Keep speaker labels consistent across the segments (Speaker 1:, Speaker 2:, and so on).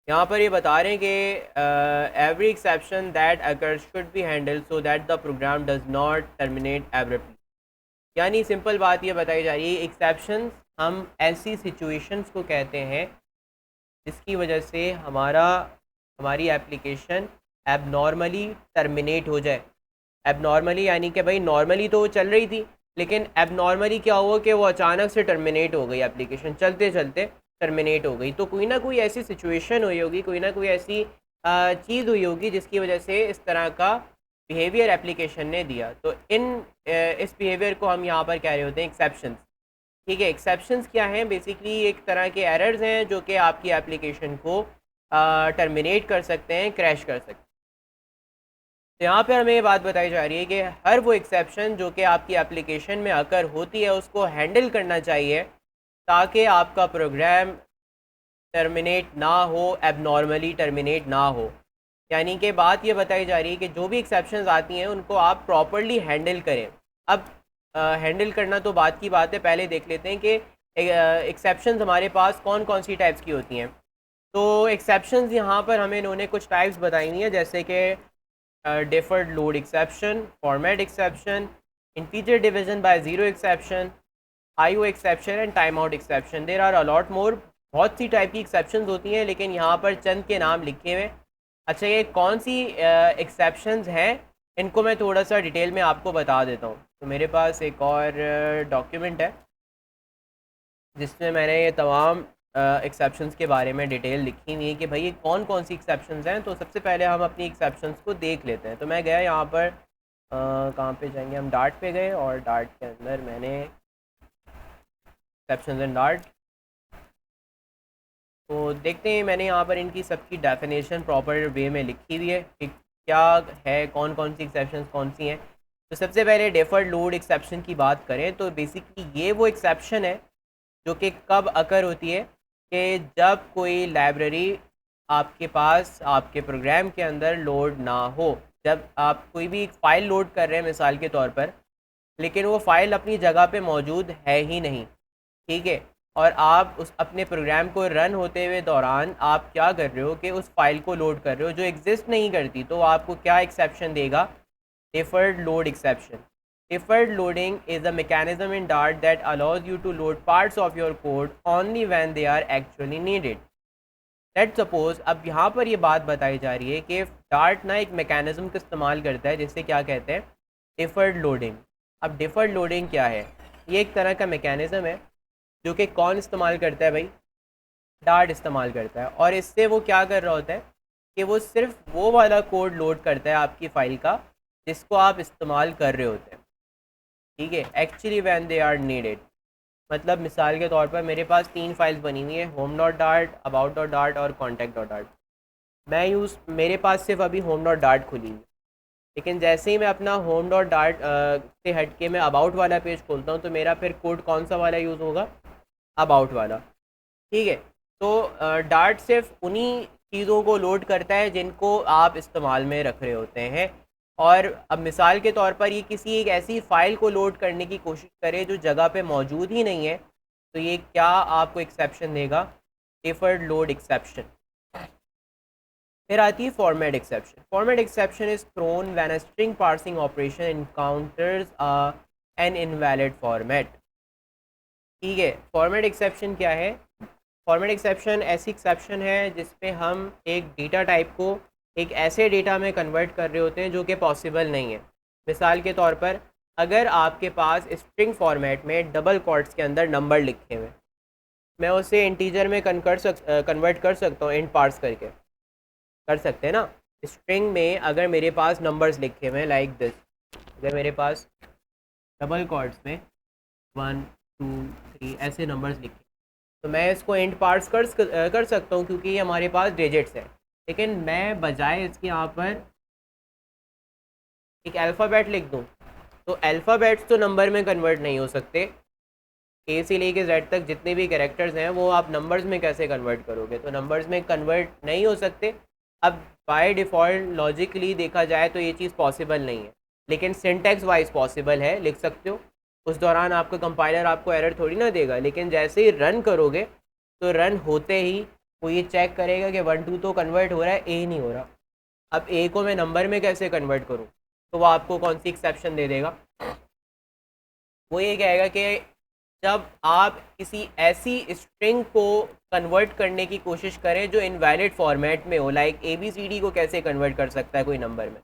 Speaker 1: यहाँ पर ये बता रहे हैं कि every exception that occur should be handle so that the program does not terminate abruptly. यानी सिंपल बात ये बताई जा रही है, एक्सेप्शंस हम ऐसी सिचुएशंस को कहते हैं जिसकी वजह से हमारी एप्लीकेशन एबनॉर्मली टर्मिनेट हो जाए। एबनॉर्मली यानी कि भाई नॉर्मली तो वो चल रही थी, लेकिन एबनॉर्मली क्या हुआ कि वो अचानक से टर्मिनेट हो गई, एप्लीकेशन चलते चलते टर्मिनेट हो गई। तो कोई ना कोई ऐसी सिचुएशन हुई होगी, कोई ना कोई ऐसी चीज़ हुई होगी जिसकी वजह से इस तरह का बिहेवियर एप्लीकेशन ने दिया। तो इस बिहेवियर को हम यहाँ पर कह रहे होते हैं एक्सेप्शंस। ठीक है, एक्सेप्शंस क्या हैं? बेसिकली एक तरह के एरर्स हैं जो कि आपकी एप्लीकेशन को टर्मिनेट कर सकते हैं, क्रैश कर सकते हैं। तो यहाँ पर हमें ये बात बताई जा रही है कि हर वो एक्सेप्शन जो कि आपकी एप्लीकेशन में अकर होती है उसको हैंडल करना चाहिए ताकि आपका प्रोग्राम टर्मिनेट ना हो, एबनॉर्मली टर्मिनेट ना हो। यानी कि बात ये बताई जा रही है कि जो भी एक्सेप्शंस आती हैं उनको आप प्रॉपर्ली हैंडल करें। अब हैंडल करना तो बात की बात है, पहले देख लेते हैं कि एक्सेप्शंस हमारे पास कौन कौन सी टाइप्स की होती हैं। तो एक्सेप्शंस यहाँ पर हमें इन्होंने कुछ टाइप्स बताई हुई हैं, जैसे कि deferred load exception, format exception, integer division by zero exception, IO exception and timeout exception. There are a lot more. बहुत सी टाइप की एक्सेप्शंस होती हैं, लेकिन यहाँ पर चंद के नाम लिखे हुए। अच्छा, ये कौन सी एक्सेप्शंस हैं, इनको मैं थोड़ा सा डिटेल में आपको बता देता हूँ। तो मेरे पास एक और डॉक्यूमेंट है जिसमें मैंने ये तमाम एक्सेप्शंस के बारे में डिटेल लिखी हुई है कि भाई ये कौन कौन सी एक्सेप्शंस हैं। तो सबसे पहले हम अपनी एक्सेप्शंस को देख लेते हैं। तो मैं गया यहाँ पर, कहाँ पे जाएंगे हम, डार्ट पे गए और डार्ट के अंदर मैंने एक्सेप्शंस एंड डार्ट, तो देखते हैं मैंने यहाँ पर इनकी सबकी डेफिनेशन प्रॉपर वे में लिखी हुई है कि क्या है, कौन कौन सी एक्सेप्शंस कौन सी हैं। तो सबसे पहले डेफर्ड लोड एक्सेप्शन की बात करें तो बेसिकली ये वो एक्सेप्शन है जो कि कब अकर होती है कि जब कोई लाइब्रेरी आपके पास आपके प्रोग्राम के अंदर लोड ना हो। जब आप कोई भी एक फ़ाइल लोड कर रहे हैं मिसाल के तौर पर, लेकिन वो फ़ाइल अपनी जगह पे मौजूद है ही नहीं, ठीक है, और आप उस अपने प्रोग्राम को रन होते हुए दौरान आप क्या कर रहे हो कि उस फाइल को लोड कर रहे हो जो एग्जिस्ट नहीं करती, तो आपको क्या एक्सेप्शन देगा? Deferred load exception. Deferred loading is a mechanism in Dart that allows you to load parts of your code only when they are actually needed. Let's suppose, अब यहाँ पर ये बात बताई जा रही है कि Dart ना एक mechanism का इस्तेमाल करता है जिससे क्या कहते हैं, deferred loading। अब deferred loading क्या है? ये एक तरह का mechanism है जो कि कौन इस्तेमाल करता है भाई? Dart इस्तेमाल करता है। और इससे वो क्या कर रहा होता है कि वो सिर्फ वो वाला कोड लोड करता है आपकी फ़ाइल का जिसको आप इस्तेमाल कर रहे होते हैं, ठीक है, actually when they are needed. मतलब मिसाल के तौर पर मेरे पास 3 फाइल्स बनी हुई है, home dot dart, about dot dart और कॉन्टैक्ट डॉट डार्ट। मेरे पास सिर्फ अभी होम डॉट डार्ट खुली है, लेकिन जैसे ही मैं अपना होम डॉट डार्ट से हट के मैं अबाउट वाला पेज खोलता हूँ तो मेरा फिर कोड कौन सा वाला यूज़ होगा? अबाउट वाला, ठीक है। तो डार्ट सिर्फ उन्हीं चीज़ों को लोड करता है जिनको आप इस्तेमाल में रख रहे होते हैं। और अब मिसाल के तौर पर ये किसी एक ऐसी फ़ाइल को लोड करने की कोशिश करे जो जगह पे मौजूद ही नहीं है, तो ये क्या आपको एक्सेप्शन देगा? Deferred load exception. फिर आती है format exception. Format exception is throne when a string parsing operation encounters N invalid format. ठीक है, फॉर्मेट एक्सेप्शन क्या है? फॉर्मेट एक्सेप्शन ऐसी एक्सेप्शन है जिसपे हम एक डेटा टाइप को एक ऐसे डेटा में कन्वर्ट कर रहे होते हैं जो कि पॉसिबल नहीं है। मिसाल के तौर पर अगर आपके पास स्ट्रिंग फॉर्मेट में डबल क्वोट्स के अंदर नंबर लिखे हुए, मैं उसे इंटीजर में कन्वर्ट कर सकता हूँ, इंट पार्स करके कर सकते हैं ना। स्ट्रिंग में अगर मेरे पास नंबर्स लिखे हुए हैं लाइक दिस, अगर मेरे पास डबल क्वोट्स में 1 2 3 ऐसे नंबर्स लिखे, तो मैं इसको इंट पार्स कर सकता हूँ क्योंकि ये हमारे पास डिजिट्स है। लेकिन मैं बजाय इसके यहाँ पर एक अल्फ़ाबेट लिख दूँ, तो अल्फ़ाबेट्स तो नंबर में कन्वर्ट नहीं हो सकते। ए से लेके जेड तक जितने भी कैरेक्टर्स हैं वो आप नंबर्स में कैसे कन्वर्ट करोगे? तो नंबर्स में कन्वर्ट नहीं हो सकते। अब बाय डिफ़ॉल्ट लॉजिकली देखा जाए तो ये चीज़ पॉसिबल नहीं है, लेकिन सिंटैक्स वाइज पॉसिबल है, लिख सकते हो। उस दौरान आपका कंपाइलर आपको एरर थोड़ी ना देगा, लेकिन जैसे ही रन करोगे तो रन होते ही वो ये चेक करेगा कि 1 2 तो कन्वर्ट हो रहा है, ए नहीं हो रहा। अब ए को मैं नंबर में कैसे कन्वर्ट करूँ, तो वो आपको कौन सी एक्सेप्शन दे देगा, वो ये कहेगा कि जब आप किसी ऐसी स्ट्रिंग को कन्वर्ट करने की कोशिश करें जो इनवैलिड फॉर्मेट में हो, like A B C D को कैसे कन्वर्ट कर सकता है कोई नंबर में।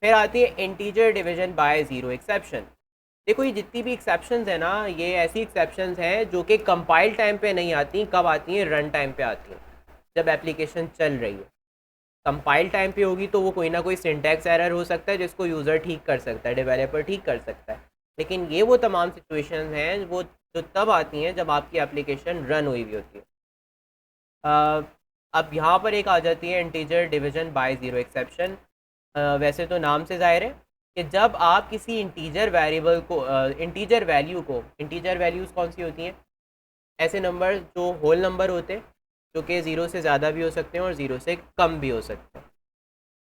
Speaker 1: फिर आती है integer division by zero exception. देखो ये जितनी भी एक्सेप्शंस है ना, ये ऐसी एक्सेप्शंस हैं जो कि कंपाइल टाइम पे नहीं आती, कब आती हैं, रन टाइम पे आती हैं, जब एप्लीकेशन चल रही है। कंपाइल टाइम पे होगी तो वो कोई ना कोई सिंटैक्स एरर हो सकता है जिसको यूज़र ठीक कर सकता है, डेवलपर ठीक कर सकता है। लेकिन ये वो तमाम सिचुएशंस हैं वो जो तब आती हैं जब आपकी एप्लीकेशन रन हुई हुई होती है। अब यहाँ पर एक आ जाती है integer division by zero exception. वैसे तो नाम से ज़ाहिर है कि जब आप किसी इंटीजर वेरिएबल को इंटीजर वैल्यू को, इंटीजर वैल्यूज़ कौन सी होती हैं, ऐसे नंबर जो होल नंबर होते हैं, जो कि ज़ीरो से ज़्यादा भी हो सकते हैं और ज़ीरो से कम भी हो सकते हैं,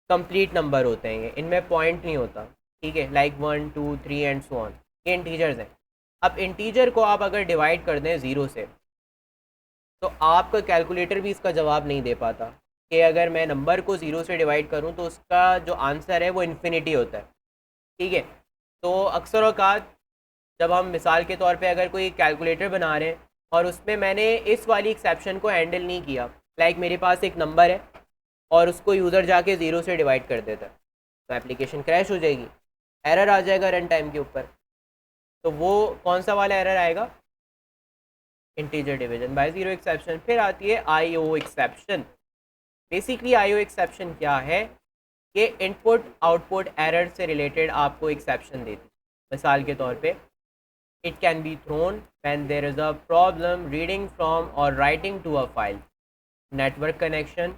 Speaker 1: कंप्लीट नंबर होते हैं ये, इनमें पॉइंट नहीं होता, ठीक है, लाइक 1 2 3 एंड सो ऑन, ये इंटीजर्स हैं। अब इंटीजर को आप अगर डिवाइड कर दें ज़ीरो से, तो आपका कैलकुलेटर भी इसका जवाब नहीं दे पाता कि अगर मैं नंबर को ज़ीरो से डिवाइड करूं तो उसका जो आंसर है वो इन्फिनिटी होता है, ठीक है। तो अक्सर औकात जब हम मिसाल के तौर पे अगर कोई कैलकुलेटर बना रहे हैं और उसमें मैंने इस वाली एक्सेप्शन को हैंडल नहीं किया, लाइक मेरे पास एक नंबर है और उसको यूज़र जाके ज़ीरो से डिवाइड कर देता है, तो एप्लीकेशन क्रैश हो जाएगी, एरर आ जाएगा रन टाइम के ऊपर। तो वो कौन सा वाला एरर आएगा, integer division by zero exception. फिर आती है I O exception. Basically I O exception क्या है, ये इनपुट आउटपुट एरर से रिलेटेड आपको एक्सेप्शन देती है। मिसाल के तौर पे it can be thrown when there is a problem reading from or writing to a file, network connection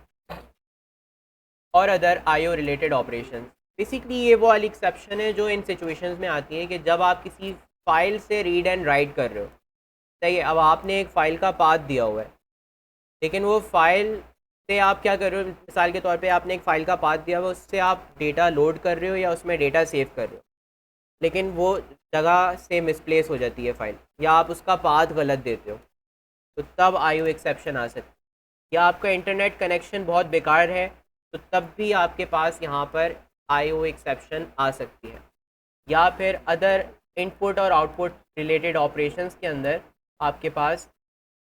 Speaker 1: or other I O related operation. Basically ये वो वाली एक्सेप्शन है जो इन सिचुएशंस में आती है कि जब आप किसी फाइल से रीड एंड राइट कर रहे हो, सही है, अब आपने एक फ़ाइल का पाथ दिया हुआ है, लेकिन वो फाइल से आप क्या कर रहे हो, मिसाल के तौर पे आपने एक फ़ाइल का पाथ दिया हुआ, उससे आप डेटा लोड कर रहे हो या उसमें डेटा सेव कर रहे हो, लेकिन वो जगह से मिसप्लेस हो जाती है फ़ाइल, या आप उसका पाथ गलत देते हो, तो तब आई ओ एक्सेप्शन आ सकती है। या आपका इंटरनेट कनेक्शन बहुत बेकार है, तो तब भी आपके पास यहाँ पर आई ओ एक्सेप्शन आ सकती है। या फिर अदर इनपुट और आउटपुट रिलेटेड ऑपरेशंस के अंदर आपके पास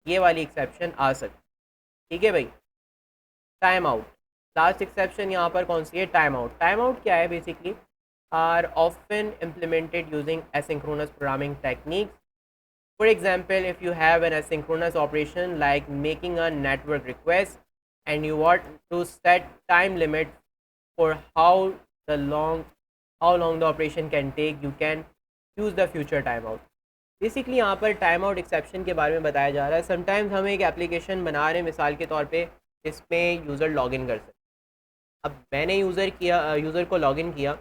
Speaker 1: ये वाली एक्सेप्शन आ सकती है, ठीक है भाई। टाइम आउट, लास्ट एक्सेप्शन यहाँ पर कौन सी है, टाइम आउट। टाइम आउट क्या है, basically are often implemented using asynchronous programming techniques. For example, if you have an asynchronous operation like making a network request and you want to set time limit for how long the operation can take, you can use the future time out. Basically यहाँ पर time out exception के बारे में बताया जा रहा है। Sometimes हम एक एप्लीकेशन बना रहे हैं मिसाल के तौर पे, इसमें यूज़र लॉगिन कर सकते। अब मैंने यूज़र को लॉगिन किया,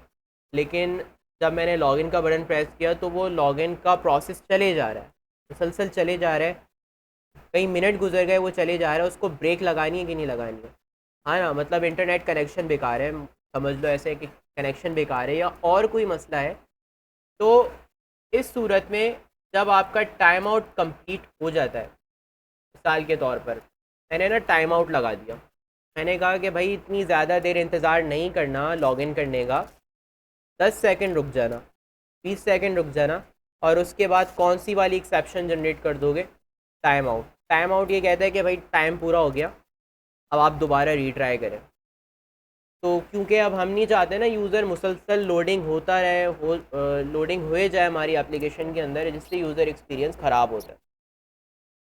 Speaker 1: लेकिन जब मैंने लॉगिन का बटन प्रेस किया तो वो लॉगिन का प्रोसेस चले जा रहा है, मुसलसल चले जा रहा है, कई मिनट गुजर गए वो चले जा रहा है, उसको ब्रेक लगानी है कि नहीं लगानी है, हाँ ना, मतलब इंटरनेट कनेक्शन बेकार है, समझ लो ऐसे कि कनेक्शन बेकार है या और कोई मसला है। तो इस सूरत में जब आपका टाइम आउट कंप्लीट हो जाता है, मिसाल के तौर पर मैंने ना टाइम आउट लगा दिया, मैंने कहा कि भाई इतनी ज़्यादा देर इंतज़ार नहीं करना लॉगिन करने का, 10 सेकंड रुक जाना, 20 सेकंड रुक जाना, और उसके बाद कौन सी वाली एक्सेप्शन जनरेट कर दोगे, टाइम आउट। टाइम आउट ये कहता है कि भाई टाइम पूरा हो गया, अब आप दोबारा रीट्राई करें। तो क्योंकि अब हम नहीं चाहते ना यूज़र मुसलसल लोडिंग होता रहे, लोडिंग हुए जाए हमारी एप्लीकेशन के अंदर, जिससे यूज़र एक्सपीरियंस ख़राब होता है,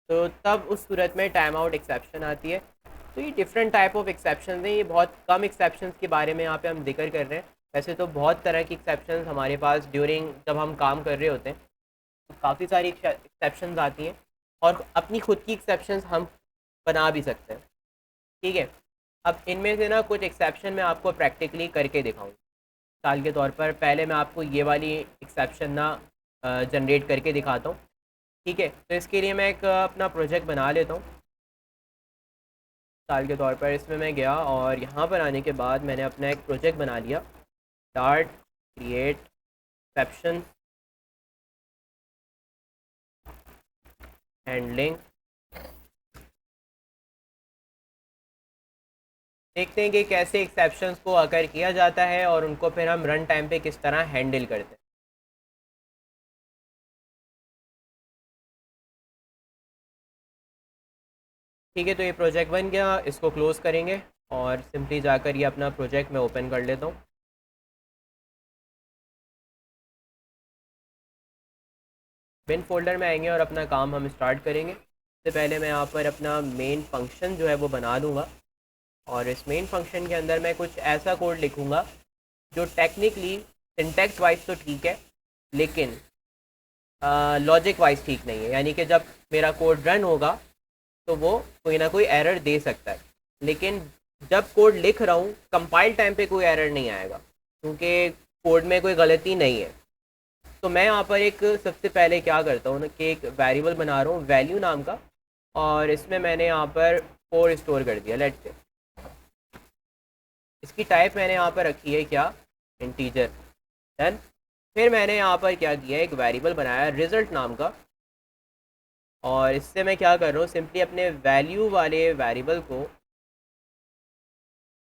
Speaker 1: तो तब उस सूरत में टाइम आउट एक्सेप्शन आती है। तो ये डिफरेंट टाइप ऑफ एक्सेप्शन हैं, ये बहुत कम एक्सेप्शंस के बारे में यहाँ पे हम जिक्र कर रहे हैं। वैसे तो बहुत तरह की एक्सेप्शंस हमारे पास ड्यूरिंग जब हम काम कर रहे होते हैं, तो काफ़ी सारी एक्सेप्शंस आती हैं, और अपनी खुद की एक्सेप्शंस हम बना भी सकते हैं, ठीक है। अब इनमें से ना कुछ एक्सेप्शन मैं आपको प्रैक्टिकली करके दिखाऊँ। मिसाल के तौर पर पहले मैं आपको ये वाली एक्सेप्शन ना जनरेट करके दिखाता हूँ, ठीक है। तो इसके लिए मैं एक अपना प्रोजेक्ट बना लेता हूँ। मिसाल के तौर पर इसमें मैं गया और यहाँ पर आने के बाद मैंने अपना एक प्रोजेक्ट बना लिया, स्टार्ट क्रिएट एक्सेप्शन हैंडलिंग देखते हैं कि कैसे एक्सेप्शंस को अकर किया जाता है और उनको फिर हम रन टाइम पे किस तरह हैंडल करते हैं। ठीक है, तो ये प्रोजेक्ट बन गया, इसको क्लोज़ करेंगे और सिंपली जाकर ये अपना प्रोजेक्ट मैं ओपन कर लेता हूँ। बिन फोल्डर में आएंगे और अपना काम हम स्टार्ट करेंगे। इससे पहले मैं यहाँ पर अपना मेन फंक्शन जो है वो बना दूँगा और इस मेन फंक्शन के अंदर मैं कुछ ऐसा कोड लिखूँगा जो टेक्निकली सिंटैक्स वाइज तो ठीक है, लेकिन लॉजिक वाइज ठीक नहीं है। यानी कि जब मेरा कोड रन होगा तो वो कोई ना कोई एरर दे सकता है, लेकिन जब कोड लिख रहा हूँ कंपाइल टाइम पे कोई एरर नहीं आएगा क्योंकि कोड में कोई गलती नहीं है। तो मैं यहाँ पर एक सबसे पहले क्या करता हूँ ना कि एक वेरिएबल बना रहा हूँ वैल्यू नाम का, और इसमें मैंने यहाँ पर 4 स्टोर कर दिया। लेट्स से इसकी टाइप मैंने यहाँ पर रखी है क्या, इंटीजर। डन। फिर मैंने यहाँ पर क्या किया, एक वेरिएबल बनाया रिजल्ट नाम का, और इससे मैं क्या कर रहा हूँ सिंपली अपने वैल्यू वाले वेरिएबल को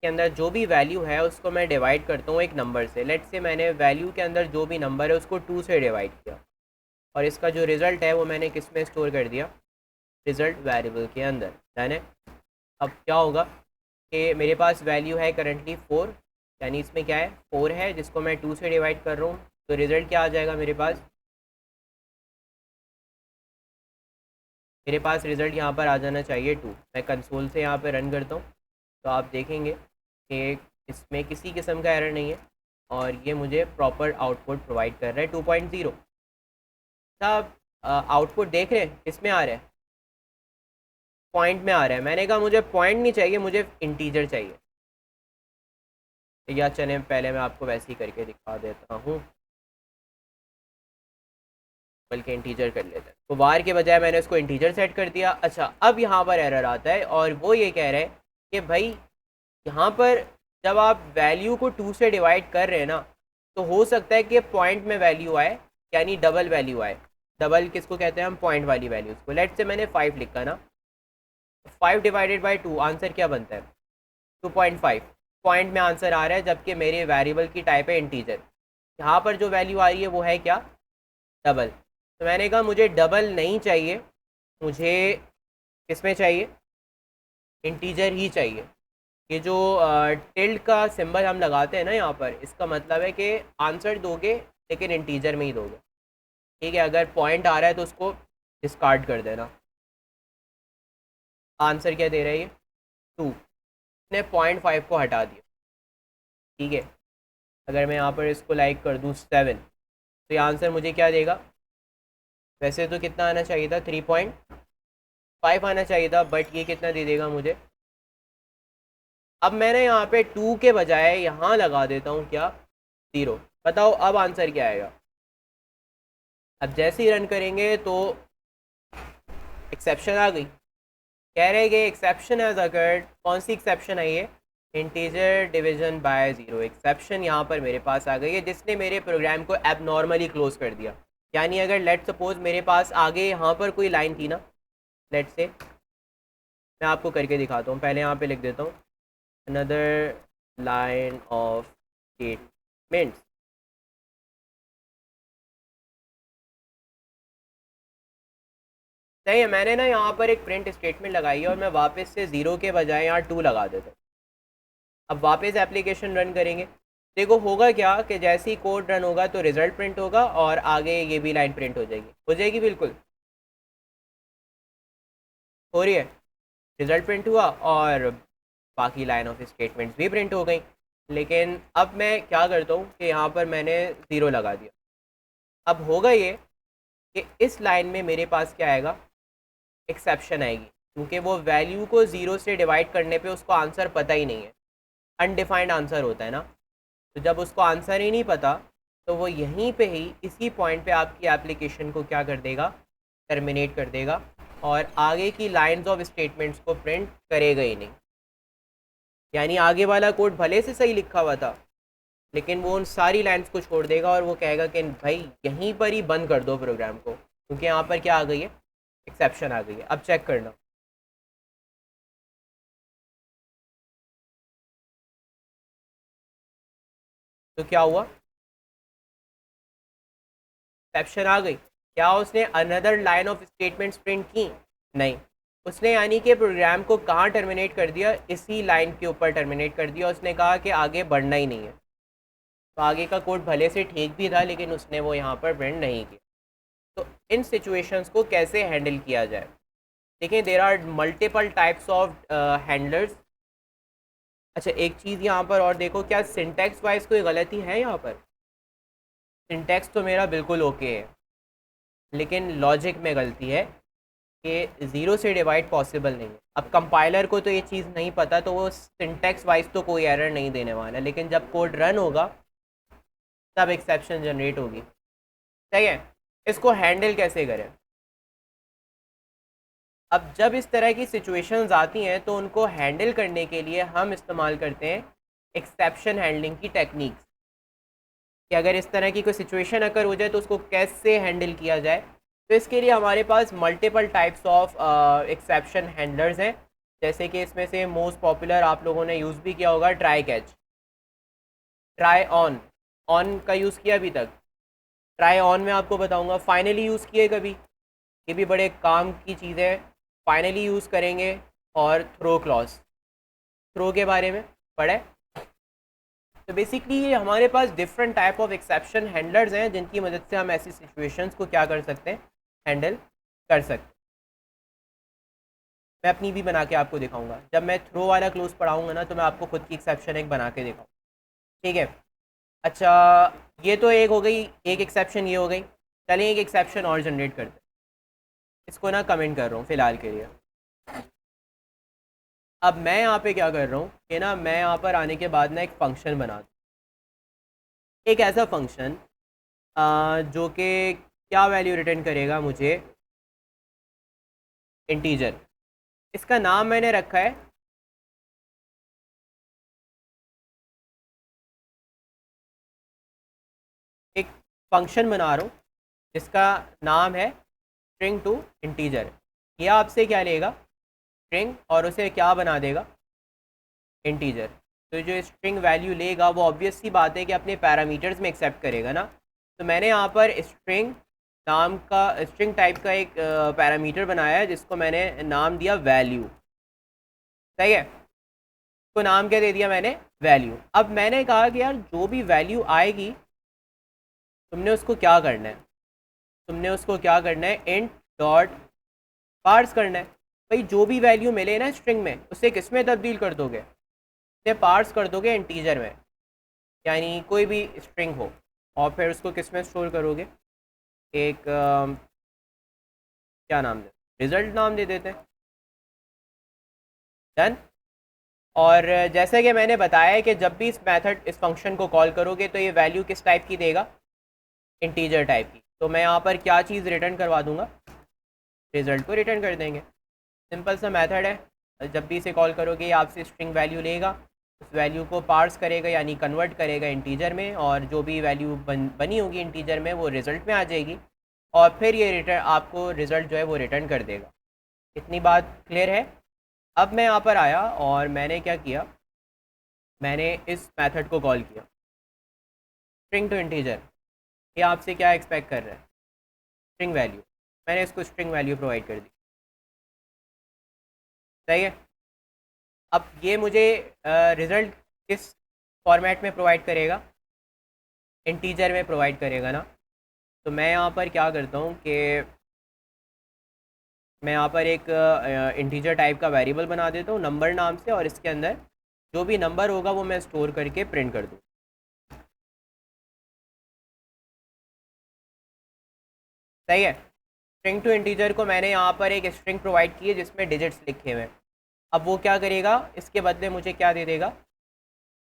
Speaker 1: के अंदर जो भी वैल्यू है उसको मैं डिवाइड करता हूँ एक नंबर से। लेट्स से मैंने वैल्यू के अंदर जो भी नंबर है उसको 2 से डिवाइड किया, और इसका जो रिज़ल्ट है वो मैंने किस में स्टोर कर दिया, रिज़ल्ट वेरिएबल के अंदर। डन है। अब क्या होगा कि मेरे पास वैल्यू है करंटली 4, यानी इसमें क्या है 4 है जिसको मैं 2 से डिवाइड कर रहा हूँ, तो रिज़ल्ट क्या आ जाएगा मेरे पास, रिज़ल्ट यहाँ पर आ जाना चाहिए 2। मैं कंसोल से यहाँ पर रन करता हूँ तो आप देखेंगे कि इसमें किसी किस्म का एरर नहीं है और ये मुझे प्रॉपर आउटपुट प्रोवाइड कर रहा है 2.0। साहब आउटपुट देख रहे हैं किस में आ रहा है, पॉइंट में आ रहा है। मैंने कहा मुझे पॉइंट नहीं चाहिए, मुझे इंटीजर चाहिए। या चले पहले मैं आपको वैसे ही करके दिखा देता हूँ, बल्कि इंटीजर कर लेते हैं। तो वार के बजाय मैंने उसको इंटीजर सेट कर दिया। अच्छा, अब यहाँ पर एरर आता है और वो ये कह रहा है कि भाई यहाँ पर जब आप वैल्यू को 2 से डिवाइड कर रहे हैं ना, तो हो सकता है कि पॉइंट में वैल्यू आए, यानी डबल वैल्यू आए। डबल किसको कहते हैं हम, पॉइंट वाली वैल्यूज़ को। लेट से मैंने 5 लिखा ना, 5 डिवाइडेड बाई 2 आंसर क्या बनता है 2.5। पॉइंट में आंसर आ रहा है जबकि मेरे वेरिएबल की टाइप है इंटीजर। यहाँ पर जो वैल्यू आ रही है वो है क्या, डबल। तो मैंने कहा मुझे डबल नहीं चाहिए, मुझे किसमें चाहिए, इंटीजर ही चाहिए। ये जो टिल्ड का सिंबल हम लगाते हैं ना यहाँ पर, इसका मतलब है कि आंसर दोगे लेकिन इंटीजर में ही दोगे। ठीक है, अगर पॉइंट आ रहा है तो उसको डिस्कार्ड कर देना। आंसर क्या दे रहा है ये 2, ने 0.5 को हटा दिया। ठीक है, अगर मैं यहाँ पर इसको लाइक कर दूँ 7, तो ये आंसर मुझे क्या देगा, वैसे तो कितना आना चाहिए था 3.5 आना चाहिए था, बट ये कितना दे देगा मुझे। अब मैंने यहाँ पे 2 के बजाय यहाँ लगा देता हूँ क्या, 0। बताओ अब आंसर क्या आएगा। अब जैसे ही रन करेंगे तो एक्सेप्शन आ गई, कह रहे कि एक्सेप्शन एज अकर्ड। कौन सी एक्सेप्शन आई है, इंटीजर डिवीजन बाय 0 एक्सेप्शन यहाँ पर मेरे पास आ गई है, जिसने मेरे प्रोग्राम को एबनॉर्मली क्लोज कर दिया। यानी अगर लेट सपोज मेरे पास आगे यहाँ पर कोई लाइन थी ना, लेट से मैं आपको करके दिखाता हूँ। पहले यहाँ पे लिख देता हूँ अनदर लाइन ऑफ स्टेटमेंट्स। सही है, मैंने ना यहाँ पर एक प्रिंट स्टेटमेंट लगाई है और मैं वापस से 0 के बजाय यहाँ 2 लगा देता हूँ। अब वापस एप्लीकेशन रन करेंगे, देखो होगा क्या कि जैसे ही कोड रन होगा तो रिजल्ट प्रिंट होगा और आगे ये भी लाइन प्रिंट हो जाएगी बिल्कुल हो रही है। रिजल्ट प्रिंट हुआ और बाकी लाइन ऑफ स्टेटमेंट्स भी प्रिंट हो गई। लेकिन अब मैं क्या करता हूँ कि यहाँ पर मैंने 0 लगा दिया। अब होगा ये कि इस लाइन में मेरे पास क्या आएगा, एक्सेप्शन आएगी, क्योंकि वो वैल्यू को 0 से डिवाइड करने पे उसको आंसर पता ही नहीं है। अनडिफाइंड आंसर होता है ना, तो जब उसको आंसर ही नहीं पता तो वो यहीं पे ही इसी पॉइंट पे आपकी एप्लीकेशन को क्या कर देगा, टर्मिनेट कर देगा और आगे की लाइंस ऑफ स्टेटमेंट्स को प्रिंट करेगा ही नहीं। यानी आगे वाला कोड भले से सही लिखा हुआ था, लेकिन वो उन सारी लाइंस को छोड़ देगा और वो कहेगा कि भाई यहीं पर ही बंद कर दो प्रोग्राम को, क्योंकि यहाँ पर क्या आ गई है, एक्सेप्शन आ गई है। अब चेक करना, तो क्या हुआ, एक्सेप्शन आ गई। क्या उसने another line of statements print की? नहीं, उसने यानी कि प्रोग्राम को कहाँ टर्मिनेट कर दिया, इसी लाइन के ऊपर टर्मिनेट कर दिया। उसने कहा कि आगे बढ़ना ही नहीं है। तो आगे का कोड भले से ठीक भी था, लेकिन उसने वो यहाँ पर प्रिंट नहीं किया। तो इन सिचुएशंस को कैसे हैंडल किया जाए? देखिए, there are multiple types of handlers. अच्छा, एक चीज़ यहाँ पर और देखो, क्या सिंटैक्स वाइज कोई गलती है यहाँ पर? सिंटैक्स तो मेरा बिल्कुल ओके है, लेकिन लॉजिक में गलती है कि ज़ीरो से डिवाइड पॉसिबल नहीं है। अब कंपाइलर को तो ये चीज़ नहीं पता, तो वो सिंटैक्स वाइज तो कोई एरर नहीं देने वाला, लेकिन जब कोड रन होगा तब एक्सेप्शन जनरेट होगी। सही है। इसको हैंडल कैसे करें? अब जब इस तरह की सिचुएशंस आती हैं तो उनको हैंडल करने के लिए हम इस्तेमाल करते हैं एक्सेप्शन हैंडलिंग की टेक्निक्स, कि अगर इस तरह की कोई सिचुएशन अगर हो जाए तो उसको कैसे हैंडल किया जाए। तो इसके लिए हमारे पास multiple types of exception handlers हैं। जैसे कि इसमें से मोस्ट पॉपुलर आप लोगों ने यूज़ भी किया होगा, try catch, try on. On का यूज़ किया अभी तक? ट्राई ऑन में आपको बताऊंगा। फाइनली यूज़ किए कभी? ये भी बड़े काम की चीज़ है। फाइनली यूज़ करेंगे। और थ्रो क्लॉज, थ्रो के बारे में पढ़ा है। तो बेसिकली ये हमारे पास different type of exception handlers हैं, जिनकी मदद से हम ऐसी सिचुएशंस को क्या कर सकते हैं, हैंडल कर सकते हैं। मैं अपनी भी बना के आपको दिखाऊंगा। जब मैं थ्रो वाला क्लोज पढ़ाऊंगा ना, तो मैं आपको खुद की एक्सेप्शन एक बना के दिखाऊँ। ठीक है। अच्छा, ये तो एक हो गई, एक एक्सेप्शन ये हो गई। चलिए एक एक्सेप्शन और जनरेट करते हैं। इसको ना कमेंट कर रहा हूँ फ़िलहाल के लिए। अब मैं यहाँ पे क्या कर रहा हूँ कि ना, मैं यहाँ पर आने के बाद ना एक फ़ंक्शन बना दूँ, एक ऐसा फंक्शन जो कि क्या वैल्यू रिटर्न करेगा मुझे, इंटीजर। इसका नाम मैंने रखा है एक फंक्शन बना रहा हूँ जिसका नाम है स्ट्रिंग टू इंटीजर। ये आपसे क्या लेगा, स्ट्रिंग, और उसे क्या बना देगा, इंटीजर। तो जो स्ट्रिंग वैल्यू लेगा वो ऑब्वियस सी बात है कि अपने पैरामीटर्स में एक्सेप्ट करेगा ना। तो मैंने यहाँ पर स्ट्रिंग नाम का, स्ट्रिंग टाइप का एक पैरामीटर बनाया है जिसको मैंने नाम दिया वैल्यू। सही है। तो नाम क्या दे दिया मैंने, वैल्यू। अब मैंने कहा कि यार जो भी वैल्यू आएगी तुमने उसको क्या करना है, तुमने उसको क्या करना है, इंट डॉट पार्स करना है। भाई जो भी वैल्यू मिले ना स्ट्रिंग में, उसे किस में तब्दील कर दोगे, उसे पार्स कर दोगे इंटीजर में, यानी कोई भी स्ट्रिंग हो। और फिर उसको किस में स्टोर करोगे, एक क्या नाम दे, रिजल्ट नाम दे देते हैं। डन। और जैसे कि मैंने बताया है कि जब भी इस मेथड, इस फंक्शन को कॉल करोगे तो ये वैल्यू किस टाइप की देगा, इंटीजर टाइप की। तो मैं यहाँ पर क्या चीज़ रिटर्न करवा दूंगा, रिजल्ट को रिटर्न कर देंगे। सिंपल सा मेथड है। जब भी इसे कॉल करोगे ये आपसे स्ट्रिंग वैल्यू लेगा, उस वैल्यू को पार्स करेगा यानी कन्वर्ट करेगा इंटीजर में, और जो भी वैल्यू बनी होगी इंटीजर में वो रिज़ल्ट में आ जाएगी, और फिर ये रिटर्न आपको रिज़ल्ट जो है वो रिटर्न कर देगा। इतनी बात क्लियर है? अब मैं यहाँ पर आया और मैंने क्या किया, मैंने इस मेथड को कॉल किया, स्ट्रिंग टू इंटीजर। ये आपसे क्या एक्सपेक्ट कर रहा है, स्ट्रिंग वैल्यू। मैंने इसको स्ट्रिंग वैल्यू प्रोवाइड कर दी। सही है। अब ये मुझे रिज़ल्ट किस फॉर्मेट में प्रोवाइड करेगा, इंटीजर में प्रोवाइड करेगा ना। तो मैं यहाँ पर क्या करता हूँ कि मैं यहाँ पर एक इंटीजर टाइप का वेरिएबल बना देता हूँ नंबर नाम से, और इसके अंदर जो भी नंबर होगा वो मैं स्टोर करके प्रिंट कर दूँ। सही है। स्ट्रिंग टू इंटीजर को मैंने यहाँ पर एक स्ट्रिंग प्रोवाइड की है जिसमें डिजिट्स लिखे हुए हैं। अब वो क्या करेगा, इसके बदले मुझे क्या दे देगा,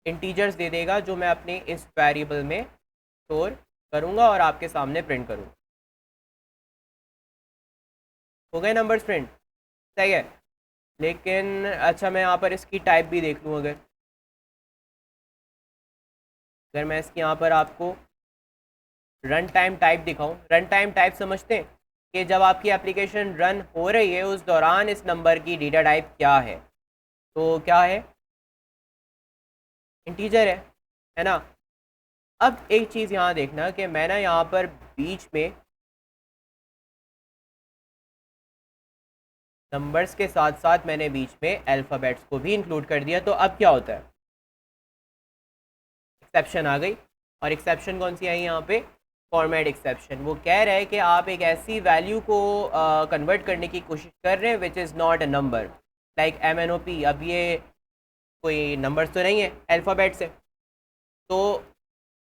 Speaker 1: इंटीजर्स दे देगा, जो मैं अपने इस वेरिएबल में स्टोर करूँगा और आपके सामने प्रिंट करूँगा। हो गए नंबर्स प्रिंट? सही है। लेकिन अच्छा, मैं यहाँ पर इसकी टाइप भी देख लूँ। अगर मैं इसकी यहाँ पर आपको रन टाइम टाइप दिखाऊं, रन टाइम टाइप समझते हैं कि जब आपकी एप्लीकेशन रन हो रही है उस दौरान इस नंबर की डेटा टाइप क्या है। तो क्या है, इंटीजर है ना। अब एक चीज़ यहाँ देखना कि मैं ना यहाँ पर बीच में नंबर्स के साथ साथ मैंने बीच में अल्फ़ाबेट्स को भी इंक्लूड कर दिया, तो अब क्या होता है, एक्सेप्शन आ गई। और एक्सेप्शन कौन सी आई यहाँ पे, फॉर्मेट एक्सेप्शन। वो कह रहा है कि आप एक ऐसी वैल्यू को कन्वर्ट करने की कोशिश कर रहे हैं which is not a number, like MNOP। अब ये कोई नंबर्स तो नहीं है, अल्फ़ाबेट्स है। तो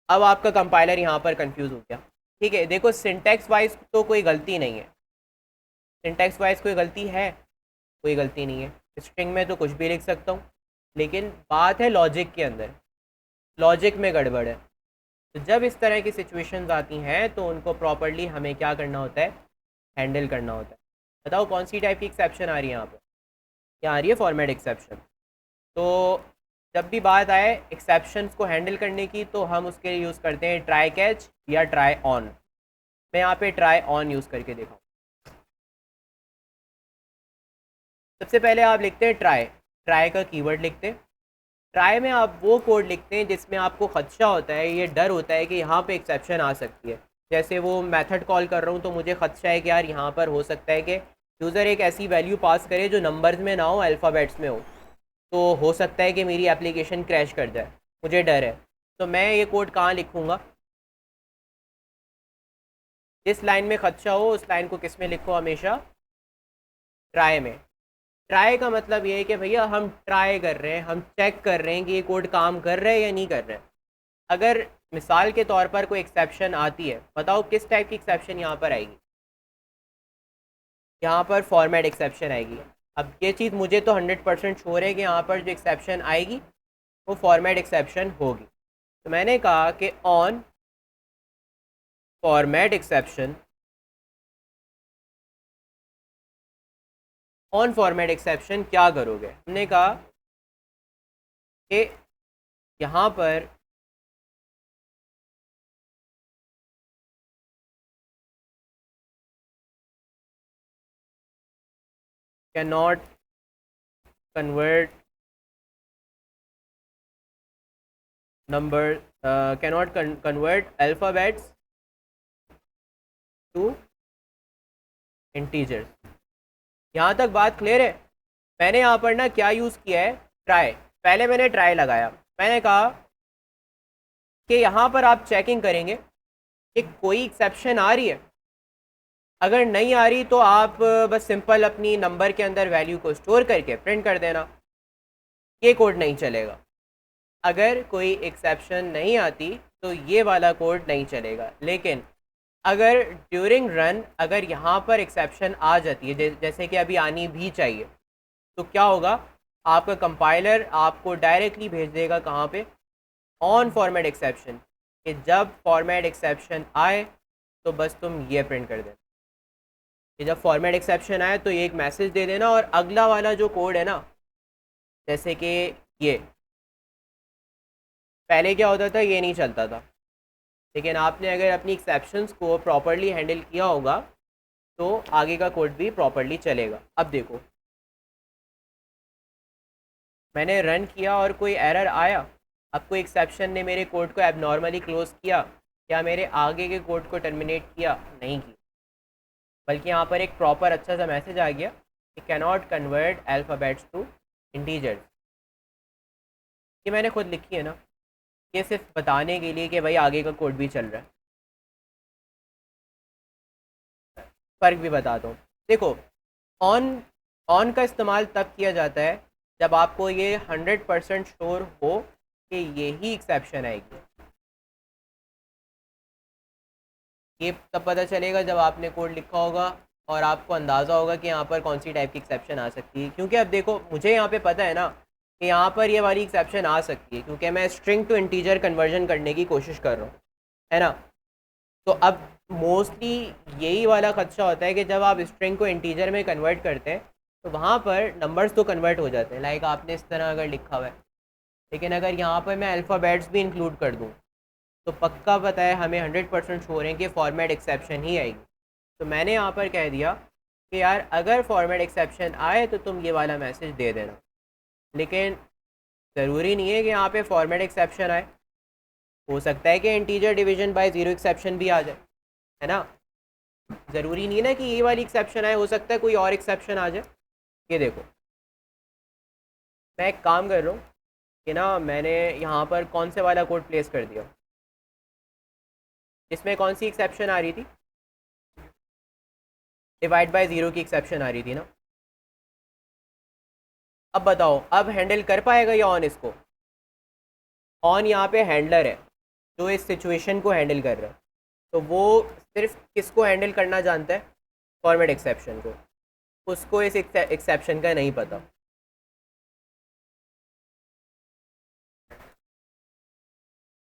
Speaker 1: अब आपका कंपाइलर यहाँ पर कंफ्यूज हो गया। ठीक है, देखो सिंटैक्स वाइज तो कोई गलती नहीं है, सिंटैक्स वाइज कोई गलती है, कोई गलती नहीं है, स्ट्रिंग में तो कुछ भी लिख सकता हूँ, लेकिन बात है लॉजिक के अंदर, लॉजिक में गड़बड़ है। तो जब इस तरह की सिचुएशंस आती हैं तो उनको प्रॉपरली हमें क्या करना होता है, हैंडल करना होता है। बताओ कौन सी टाइप की एक्सेप्शन आ रही है यहाँ पर, क्या आ रही है, फॉर्मेट एक्सेप्शन। तो जब भी बात आए एक्सेप्शंस को हैंडल करने की तो हम उसके लिए यूज़ करते हैं ट्राई कैच या ट्राई ऑन। मैं यहाँ पे ट्राई ऑन यूज़ करके देखा। सबसे पहले आप लिखते हैं ट्राई, ट्राई का कीवर्ड लिखते हैं। ट्राई में आप वो कोड लिखते हैं जिसमें आपको खदशा होता है, ये डर होता है कि यहाँ पे एक्सेप्शन आ सकती है। जैसे वो मेथड कॉल कर रहा हूँ तो मुझे खदशा है कि यार यहाँ पर हो सकता है कि यूज़र एक ऐसी वैल्यू पास करे जो नंबर्स में ना हो, अल्फ़ाबेट्स में हो, तो हो सकता है कि मेरी एप्लीकेशन क्रैश कर जाए, मुझे डर है। तो मैं ये कोड कहाँ लिखूँगा, जिस लाइन में खदशा हो उस लाइन को किस में लिखो, हमेशा ट्राई में। ट्राई का मतलब ये है कि भैया हम ट्राई कर रहे हैं, हम चेक कर रहे हैं कि ये कोड काम कर रहा है या नहीं कर रहा है। अगर मिसाल के तौर पर कोई एक्सेप्शन आती है, बताओ किस टाइप की एक्सेप्शन यहाँ पर आएगी, यहाँ पर फॉर्मेट एक्सेप्शन आएगी। अब ये चीज़ मुझे तो 100% श्योर है कि यहाँ पर जो एक्सेप्शन आएगी वो फॉर्मेट एक्सेप्शन होगी। तो मैंने कहा कि on format exception, on format exception क्या करोगे, हमने कहा कि यहाँ पर can not convert number, cannot convert alphabets to integers। यहाँ तक बात क्लियर है। मैंने यहाँ पर ना क्या यूज़ किया है, ट्राई। पहले मैंने ट्राई लगाया, मैंने कहा कि यहाँ पर आप चेकिंग करेंगे कि कोई एक्सेप्शन आ रही है। अगर नहीं आ रही तो आप बस सिंपल अपनी नंबर के अंदर वैल्यू को स्टोर करके प्रिंट कर देना, ये कोड नहीं चलेगा। अगर कोई एक्सेप्शन नहीं आती तो ये वाला कोड नहीं चलेगा। लेकिन अगर ड्यूरिंग रन अगर यहाँ पर एक्सेप्शन आ जाती है, जैसे कि अभी आनी भी चाहिए, तो क्या होगा, आपका कंपाइलर आपको डायरेक्टली भेज देगा कहाँ पे, ऑन फॉर्मेट एक्सेप्शन, कि जब फॉर्मेट एक्सेप्शन आए तो बस तुम ये प्रिंट कर देना कि जब फॉर्मेट एक्सेप्शन आए तो ये एक मैसेज दे देना। और अगला वाला जो कोड है ना, जैसे कि ये पहले क्या होता था, ये नहीं चलता था, लेकिन आपने अगर अपनी एक्सेप्शंस को प्रॉपरली हैंडल किया होगा तो आगे का कोड भी प्रॉपरली चलेगा। अब देखो मैंने रन किया और कोई एरर आया, अब कोई एक्सेप्शन ने मेरे कोड को एबनॉर्मली क्लोज किया या मेरे आगे के कोड को टर्मिनेट किया, नहीं किया, बल्कि यहाँ पर एक प्रॉपर अच्छा सा मैसेज आ गया कि cannot convert alphabets to integers. ये मैंने खुद लिखी है ना, ये सिर्फ बताने के लिए कि भाई आगे का कोड भी चल रहा है। फ़र्क भी बताता हूँ। देखो ऑन ऑन का इस्तेमाल तब किया जाता है जब आपको ये 100% श्योर हो कि यही एक्सेप्शन आएगी। ये तब पता चलेगा जब आपने कोड लिखा होगा और आपको अंदाज़ा होगा कि यहाँ पर कौन सी टाइप की एक्सेप्शन आ सकती है। क्योंकि अब देखो मुझे यहाँ पे पता है ना कि यहाँ पर ये वाली एक्सेप्शन आ सकती है, क्योंकि मैं स्ट्रिंग टू इंटीजर कन्वर्जन करने की कोशिश कर रहा हूँ, है ना। तो अब मोस्टली यही वाला खदशा होता है कि जब आप स्ट्रिंग को इंटीजर में कन्वर्ट करते हैं तो वहाँ पर नंबर्स तो कन्वर्ट हो जाते हैं, लाइक आपने इस तरह अगर लिखा हुआ है, लेकिन अगर यहाँ पर मैं अल्फ़ाबेट्स भी इंक्लूड कर दूँ तो पक्का पता है हमें 100% श्योर है कि फॉर्मेट एक्सेप्शन ही आएगी। तो मैंने यहाँ पर कह दिया कि यार अगर फॉर्मेट एक्सेप्शन आए तो तुम ये वाला मैसेज दे देना, लेकिन ज़रूरी नहीं है कि यहाँ पे फॉर्मेट एक्सेप्शन आए। हो सकता है कि integer division by zero exception भी आ जाए, है ना। ज़रूरी नहीं ना कि ये वाली एक्सेप्शन आए, हो सकता है कोई और एक्सेप्शन आ जाए। ये देखो, मैं एक काम कर रहा हूँ कि ना मैंने यहाँ पर कौन से वाला कोड प्लेस कर दिया, इसमें कौन सी एक्सेप्शन आ रही थी, डिवाइड बाय ज़ीरो की एक्सेप्शन आ रही थी ना। अब बताओ, अब हैंडल कर पाएगा या ऑन इसको? ऑन यहाँ पे हैंडलर है जो इस सिचुएशन को हैंडल कर रहा है, तो वो सिर्फ किसको हैंडल करना जानता है? फॉर्मेट एक्सेप्शन को। उसको इस एक्सेप्शन का नहीं पता।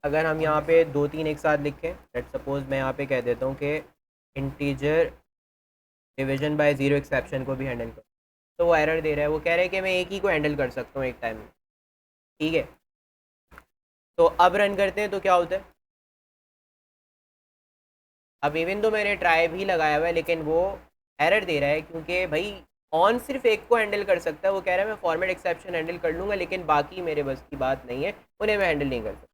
Speaker 1: अगर हम यहाँ पे दो तीन एक साथ लिखें, लेट सपोज मैं यहाँ पे कह देता हूँ कि integer division by zero exception को भी हैंडल कर, तो वो एरर दे रहा है, वो कह रहा है कि मैं एक ही को हैंडल कर सकता हूँ एक टाइम में। ठीक है, तो अब रन करते हैं तो क्या होता है। अब इवन तो मैंने ट्राई भी लगाया हुआ है लेकिन वो एरर दे रहा है, क्योंकि भाई ऑन सिर्फ एक को हैंडल कर सकता है। वो कह रहा है मैं फॉर्मेट एक्सेप्शन हैंडल कर लूँगा लेकिन बाकी मेरे बस की बात नहीं है, उन्हें मैं हैंडल नहीं कर सकता।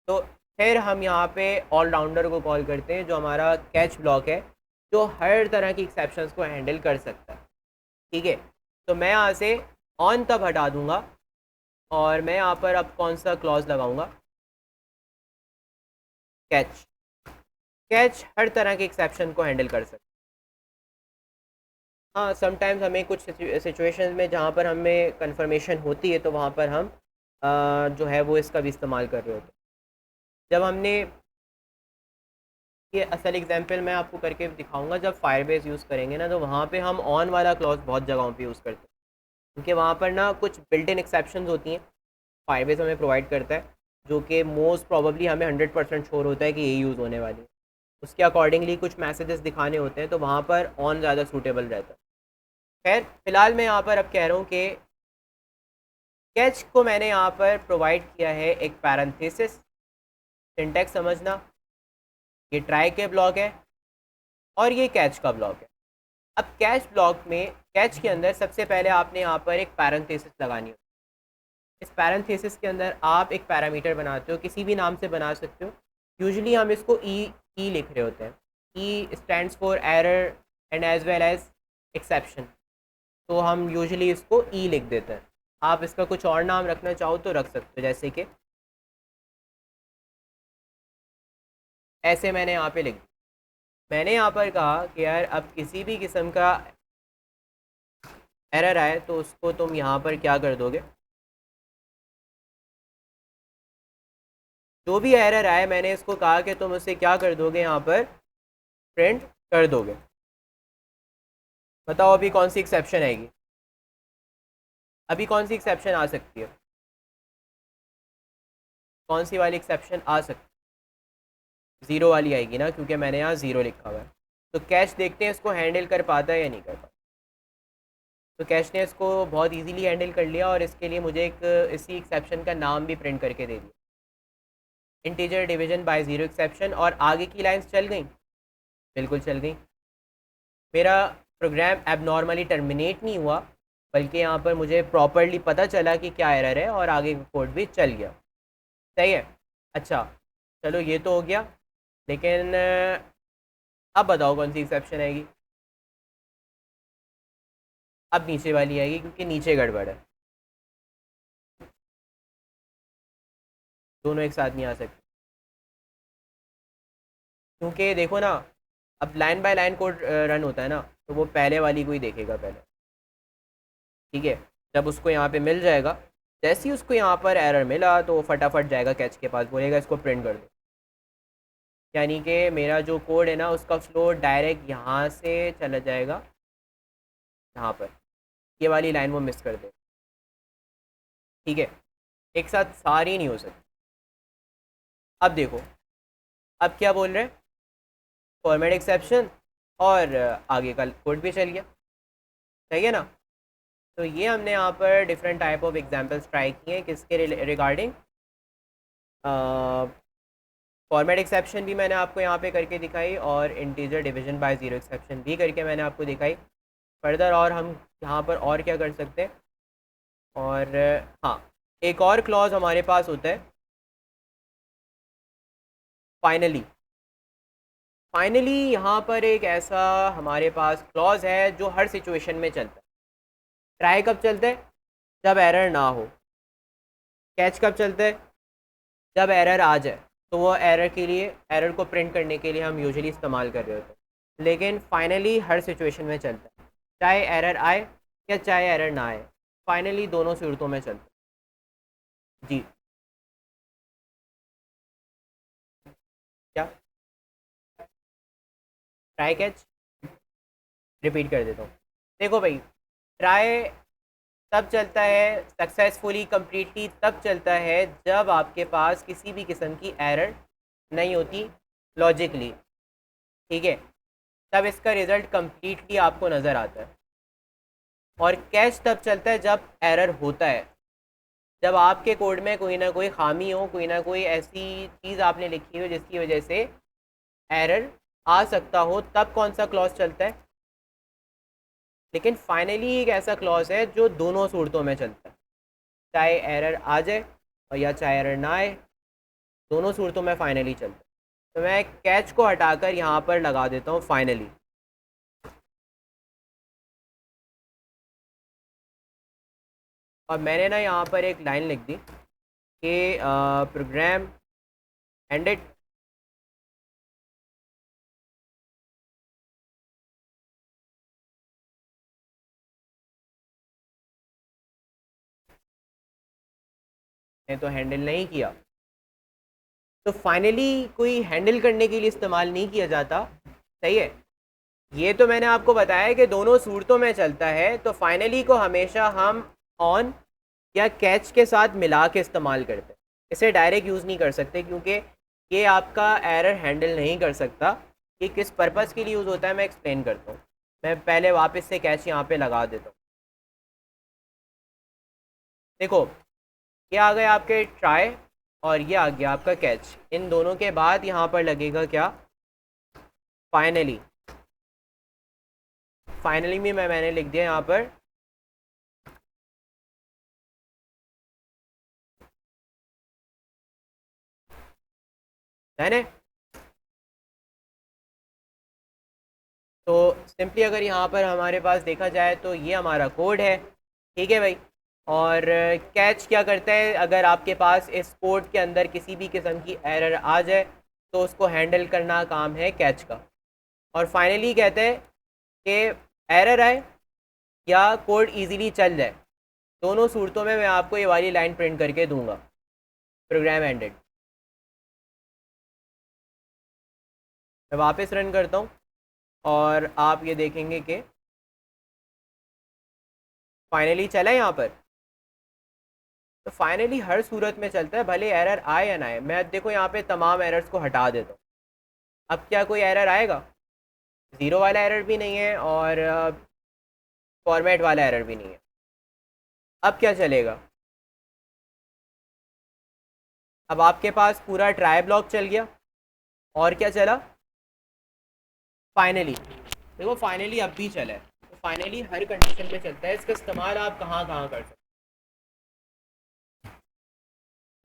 Speaker 1: तो फिर हम यहाँ पे ऑलराउंडर को कॉल करते हैं जो हमारा कैच ब्लॉक है, जो हर तरह की एक्सेप्शंस को हैंडल कर सकता है। ठीक है, तो मैं यहाँ से ऑन तब हटा दूंगा और मैं यहाँ पर अब कौन सा क्लॉज लगाऊंगा, कैच। कैच हर तरह के एक्सेप्शन को हैंडल कर सकता है। हाँ, समटाइम्स हमें कुछ सिचुएशंस में जहाँ पर हमें कंफर्मेशन होती है तो वहाँ पर हम जो है वो इसका भी इस्तेमाल कर रहे होते हैं। जब हमने ये असल एग्जांपल मैं आपको करके दिखाऊंगा, जब फायरबेस यूज़ करेंगे ना तो वहाँ पे हम ऑन वाला क्लॉज बहुत जगहों पे यूज़ करते हैं, क्योंकि वहाँ पर ना कुछ बिल्ट इन एक्सेप्शंस होती हैं फायरबेस हमें प्रोवाइड करता है, जो कि मोस्ट प्रॉबली हमें 100% श्योर होता है कि ये यूज़ होने वाली है। उसके अकॉर्डिंगली कुछ मैसेजेस दिखाने होते हैं, तो वहाँ पर ऑन ज़्यादा सूटेबल रहता है। खैर फिलहाल मैं यहाँ पर अब कह रहा हूँ कि कैच को मैंने यहाँ पर प्रोवाइड किया है एक पैरेंथेसिस। सिंटैक्स समझना, ये ट्राई के ब्लॉक है और ये कैच का ब्लॉक है। अब कैच ब्लॉक में, कैच के अंदर सबसे पहले आपने यहाँ पर एक पैरेंथेसिस लगानी हो। इस पैरेंथेसिस के अंदर आप एक पैरामीटर बनाते हो, किसी भी नाम से बना सकते हो। यूजुअली हम इसको ई लिख रहे होते हैं। E stands for error and as well as exception, तो हम यूजुअली इसको ई लिख देते हैं। आप इसका कुछ और नाम रखना चाहो तो रख सकते हो, जैसे कि ऐसे मैंने यहाँ पे लिख दिया। मैंने यहाँ पर कहा कि यार अब किसी भी किस्म का एरर आए तो उसको तुम यहाँ पर क्या कर दोगे, जो भी एरर आए मैंने इसको कहा कि तुम उसे क्या कर दोगे, यहाँ पर प्रिंट कर दोगे। बताओ अभी कौन सी एक्सेप्शन आएगी, अभी कौन सी एक्सेप्शन आ सकती है, कौन सी वाली एक्सेप्शन आ सकती है? ज़ीरो वाली आएगी ना, क्योंकि मैंने यहाँ ज़ीरो लिखा हुआ है। तो कैश देखते हैं इसको हैंडल कर पाता है या नहीं कर पाता। तो कैश ने इसको बहुत इजीली हैंडल कर लिया और इसके लिए मुझे एक इसी एक्सेप्शन का नाम भी प्रिंट करके दे दिया, integer division by zero exception. और आगे की लाइंस चल गई, बिल्कुल चल गई। मेरा प्रोग्राम एबनॉर्मली टर्मिनेट नहीं हुआ, बल्कि यहाँ पर मुझे प्रॉपरली पता चला कि क्या एरर है और आगे का कोड भी चल गया। सही है। अच्छा, चलो ये तो हो गया, लेकिन अब बताओ कौन सी एक्सेप्शन आएगी। अब नीचे वाली आएगी, क्योंकि नीचे गड़बड़ है, दोनों एक साथ नहीं आ सकते। क्योंकि देखो ना, अब line by line code run होता है ना, तो वो पहले वाली को ही देखेगा पहले। ठीक है, जब उसको यहाँ पे मिल जाएगा, जैसे ही उसको यहाँ पर एरर मिला तो वो फटाफट जाएगा कैच के पास, बोलेगा इसको प्रिंट कर दो। यानी कि मेरा जो कोड है ना उसका फ्लो डायरेक्ट यहाँ से चला जाएगा यहाँ पर, ये वाली लाइन वो मिस कर दे। ठीक है, एक साथ सारी नहीं हो सकती। अब देखो, अब क्या बोल रहे हैं, फॉर्मेट एक्सेप्शन और आगे का कोड भी चल गया। सही है ना। तो ये हमने यहाँ पर different type of examples try किए हैं, किसके रिगार्डिंग, फॉर्मेट एक्सेप्शन भी मैंने आपको यहाँ पे करके दिखाई और integer division by zero exception भी करके मैंने आपको दिखाई। फर्दर और हम यहाँ पर और क्या कर सकते हैं, और हाँ, एक और क्लॉज हमारे पास होता है फाइनली। फाइनली यहाँ पर एक ऐसा हमारे पास क्लॉज है जो हर सिचुएशन में चलता है। ट्राई कब चलता है? जब एरर ना हो। कैच कब चलता है? जब एरर आ जाए। तो वो एरर के लिए, एरर को प्रिंट करने के लिए हम यूजुअली इस्तेमाल कर रहे होते हैं। लेकिन फाइनली हर सिचुएशन में चलता है, चाहे एरर आए या चाहे एरर ना आए, फाइनली दोनों सूरतों में चलता है। जी क्या? ट्राई कैच रिपीट कर देता हूँ। देखो भाई, ट्राई तब चलता है सक्सेसफुली कंप्लीटली, तब चलता है जब आपके पास किसी भी किस्म की एरर नहीं होती लॉजिकली, ठीक है, तब इसका रिज़ल्ट कंप्लीटली आपको नज़र आता है। और कैच तब चलता है जब एरर होता है, जब आपके कोड में कोई ना कोई खामी हो, कोई ना कोई ऐसी चीज़ आपने लिखी हो जिसकी वजह से एरर आ सकता हो, तब कौन सा क्लॉज चलता है। लेकिन फाइनली एक ऐसा क्लॉज है जो दोनों सूरतों में चलता है, चाहे एरर आ जाए और या चाहे एरर ना आए, दोनों सूरतों में फाइनली चलता है। तो मैं कैच को हटाकर यहाँ पर लगा देता हूँ फाइनली। और मैंने ना यहाँ पर एक लाइन लिख दी कि प्रोग्राम एंडेड ने तो हैंडल नहीं किया। तो फाइनली कोई हैंडल करने के लिए इस्तेमाल नहीं किया जाता, सही है। ये तो मैंने आपको बताया कि दोनों सूरतों में चलता है, तो फाइनली को हमेशा हम ऑन या कैच के साथ मिला के इस्तेमाल करते हैं। इसे डायरेक्ट यूज़ नहीं कर सकते क्योंकि ये आपका एरर हैंडल नहीं कर सकता। ये किस पर्पज़ के लिए यूज़ होता है मैं एक्सप्लेन करता हूँ। मैं पहले वापस से कैच यहाँ पे लगा देता हूँ। देखो, ये आ गए आपके ट्राई और ये आ गया आपका कैच। इन दोनों के बाद यहाँ पर लगेगा क्या? फाइनली। फाइनली में मैंने लिख दिया यहाँ पर मैंने। तो सिंपली अगर यहाँ पर हमारे पास देखा जाए तो ये हमारा कोड है, ठीक है भाई। और कैच क्या करता है, अगर आपके पास इस कोड के अंदर किसी भी किस्म की एरर आ जाए तो उसको हैंडल करना काम है कैच का। और फाइनली कहते हैं कि एरर आए या कोड इजीली चल जाए, दोनों सूरतों में मैं आपको ये वाली लाइन प्रिंट करके दूंगा, प्रोग्राम एंडेड। मैं वापस रन करता हूँ और आप ये देखेंगे कि फाइनली चला है यहाँ पर। तो फाइनली हर सूरत में चलता है, भले एरर आए या ना आए। मैं देखो यहाँ पे तमाम एरर्स को हटा देता हूँ। अब क्या कोई एरर आएगा? ज़ीरो वाला एरर भी नहीं है और फॉर्मेट वाला एरर भी नहीं है। अब क्या चलेगा? अब आपके पास पूरा ट्राई ब्लॉक चल गया और क्या चला? फाइनली। देखो फाइनली अब भी चला है। तो फाइनली हर कंडीशन में चलता है। इसका इस्तेमाल आप कहाँ कहाँ कर सकते हो?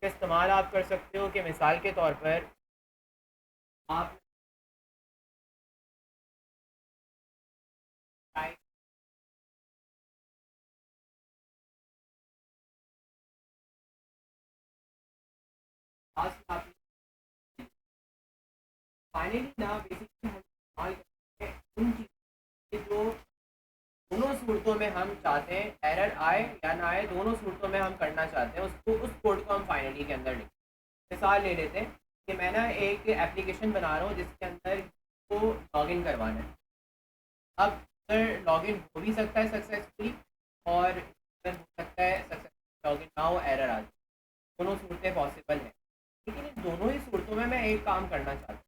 Speaker 1: इसका इस्तेमाल आप कर सकते हो कि मिसाल के तौर पर आप फाइनली ना बेसिकली हम इस्तेमाल करते हैं उन चीज़ों जो दोनों सूरतों में हम चाहते हैं, एरर आए या ना आए, दोनों सूरतों में हम करना चाहते हैं उसको, उस कोड को हम फाइनली के अंदर लिखते हैं। मिसाल ले लेते हैं कि मैं ना एक एप्लीकेशन बना रहा हूँ जिसके अंदर को लॉगिन करवाना है। अब सर लॉगिन हो भी सकता है सक्सेसफुली और हो सकता है सक्सेसफुली लॉगिन ना हो, एरर आ जाए। दोनों सूरतें पॉसिबल हैं। लेकिन इन दोनों ही सूरतों में मैं एक काम करना चाहता हूँ।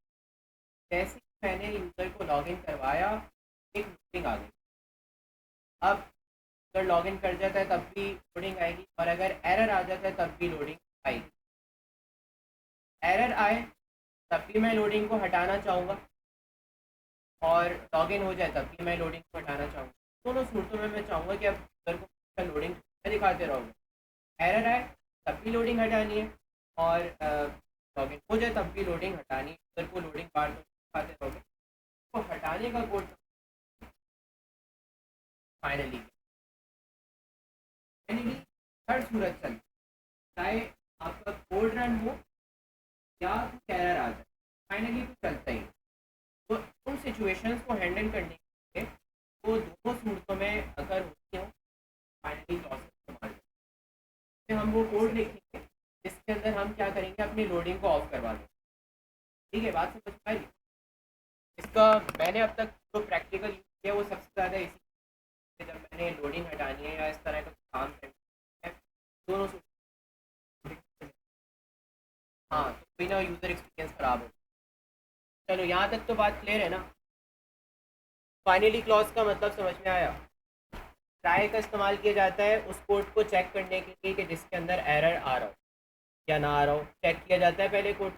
Speaker 1: जैसे ही मैंने यूज़र को लॉगिन करवाया, एक मीटिंग आ गई। अब अगर लॉगिन कर जाता है तब भी लोडिंग आएगी और अगर एरर आ जाता है तब भी लोडिंग आएगी। एरर आए तब भी मैं लोडिंग को हटाना चाहूँगा और लॉगिन हो जाए तब भी मैं लोडिंग को हटाना चाहूँगा। दोनों सूरतों में मैं चाहूँगा कि अब यूज़र को लोडिंग दिखाते रहोगे। एरर आए तब भी लोडिंग हटानी है और लॉगिन हो जाए तब भी लोडिंग हटानी, यूज़र को लोडिंग बार दिखाते रहोगे तो हटाने का कोड फाइनली हर सूरत चल, चाहे आपका कोड रन हो या कुछ एरर आ जाए, फाइनली तो चलता ही। तो उन सिचुएशंस को हैंडल करने के लिए वो दोनों सूरतों में अगर होती हो फाइनली क्लॉज इस्तेमाल करते, हम वो कोड लिखेंगे जिसके अंदर हम क्या करेंगे, अपनी लोडिंग को ऑफ करवा देंगे। ठीक है, बात समझ पाई? इसका मैंने अब तक जो प्रैक्टिकल यूज़ किया वो सबसे ज़्यादा इसी, जब मैंने लोडिंग हटानी है या इस तरह का काम करना है दोनों हाँ, तो कोई ना यूज़र एक्सपीरियंस ख़राब हो। चलो यहाँ तक तो बात क्लियर है ना। फाइनली क्लॉज का मतलब समझ में आया। ट्राई का इस्तेमाल किया जाता है उस कोड को चेक करने के लिए कि जिसके अंदर एरर आ रहा हो या ना आ रहा हो, चेक किया जाता है पहले कोड।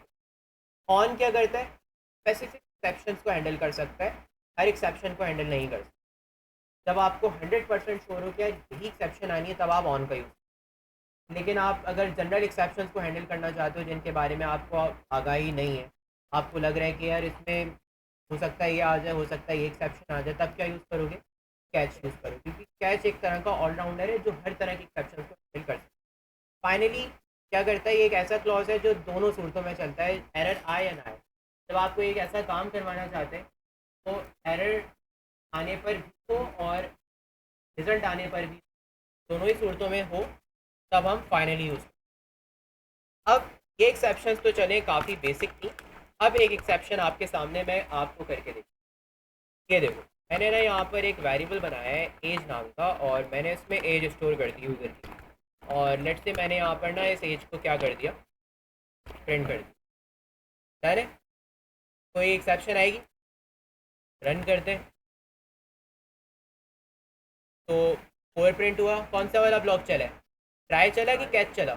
Speaker 1: ऑन क्या करता है, स्पेसिफिक एक्सेप्शंस को हैंडल कर सकता है, हर एक्सेप्शन को हैंडल नहीं कर सकता। जब आपको 100% श्योर हो क्या यही एक्सेप्शन आनी है तब आप ऑन का यूज़। लेकिन आप अगर जनरल एक्सेप्शन को हैंडल करना चाहते हो जिनके बारे में आपको आगाही नहीं है, आपको लग रहा है कि यार इसमें हो सकता है ये आ जाए, हो सकता है ये एक्सेप्शन आ जाए, तब क्या यूज़ करोगे, कैच यूज़ करोगे, क्योंकि कैच एक तरह का ऑलराउंडर है जो हर तरह के एक्सेप्शन को हैंडल कर सकता है। फाइनली क्या करता है, ये एक ऐसा क्लॉज है जो दोनों सूरतों में चलता है, एरर आए या ना आए। जब आपको एक ऐसा काम करवाना चाहते हैं तो एरर आने पर भी हो और रिजल्ट आने पर भी, दोनों ही सूरतों में हो, तब हम फाइनली यूज़। अब ये एक्सेप्शन तो चले काफ़ी बेसिक थी। अब एक एक्सेप्शन आपके सामने मैं आपको करके देखूँ। ये देखो, मैंने ना यहाँ पर एक वेरिएबल बनाया है एज नाम का, और मैंने इसमें एज स्टोर कर दी यूज़र की, और लेट से मैंने यहाँ पर ना इस एज को क्या कर दिया, प्रिंट कर दिया। है कोई एक्सेप्शन आएगी, रन करते हैं तो 4 प्रिंट हुआ। कौन सा वाला ब्लॉक चला है, ट्राई चला कि कैच चला,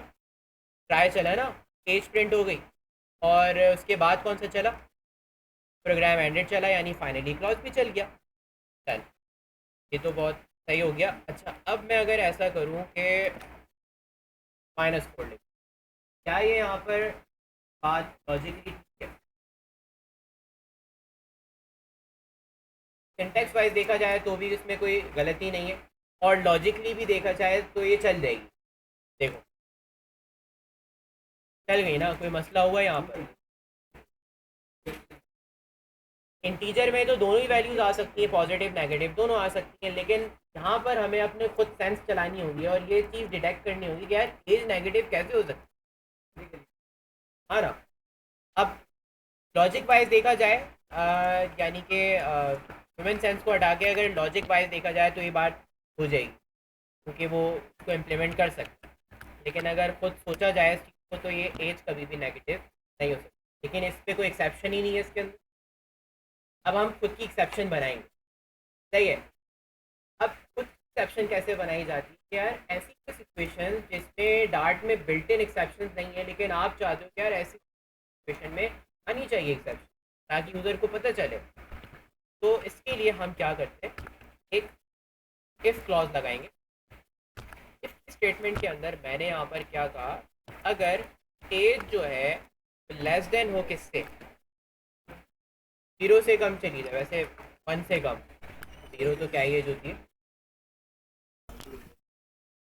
Speaker 1: ट्राई चला ना, एज प्रिंट हो गई। और उसके बाद कौन सा चला, प्रोग्राम एंडेड चला, यानी फाइनली क्लॉज भी चल गया। चल, ये तो बहुत सही हो गया। अच्छा, अब मैं अगर ऐसा करूँ कि -4 लिख, क्या ये यहाँ पर बात लॉजिकली ठीक है? सिंटेक्स वाइज देखा जाए तो भी इसमें कोई गलती नहीं है, और लॉजिकली भी देखा जाए तो ये चल जाएगी। देखो चल गई ना, कोई मसला हुआ यहाँ पर? इंटीजर में तो दोनों ही वैल्यूज आ सकती हैं, पॉजिटिव नेगेटिव दोनों आ सकती हैं, लेकिन यहाँ पर हमें अपने खुद सेंस चलानी होगी और ये चीज़ डिटेक्ट करनी होगी कि यार एज नेगेटिव कैसे हो सकती है। हाँ ना। अब लॉजिक वाइज देखा जाए, यानी कि ह्यूमन सेंस को हटा के अगर लॉजिक वाइज देखा जाए तो ये बात हो जाएगी, क्योंकि वो उसको इम्प्लीमेंट कर सकते हैं। लेकिन अगर खुद सोचा जाए इस चीज़ को तो ये एज कभी भी नेगेटिव नहीं हो सकती, लेकिन इस पर कोई एक्सेप्शन ही नहीं है इसके अंदर। अब हम खुद की एक्सेप्शन बनाएंगे, सही है। अब खुद एक्सेप्शन कैसे बनाई जाती है कि यार ऐसी सिचुएशन जिसमें डार्ट में बिल्ट इन एक्सेप्शन नहीं है, लेकिन आप चाहते हो कि यार ऐसी सिचुएशन में आनी चाहिए एक्सेप्शन ताकि यूज़र को पता चले। तो इसके लिए हम क्या करते हैं, एक इफ क्लॉज लगाएंगे। इफ स्टेटमेंट के अंदर मैंने यहाँ पर क्या कहा, अगर एज जो है लेस देन हो किससे, 0 से कम चली जाए, वैसे 1 से कम, 0 तो क्या ही एज होती है।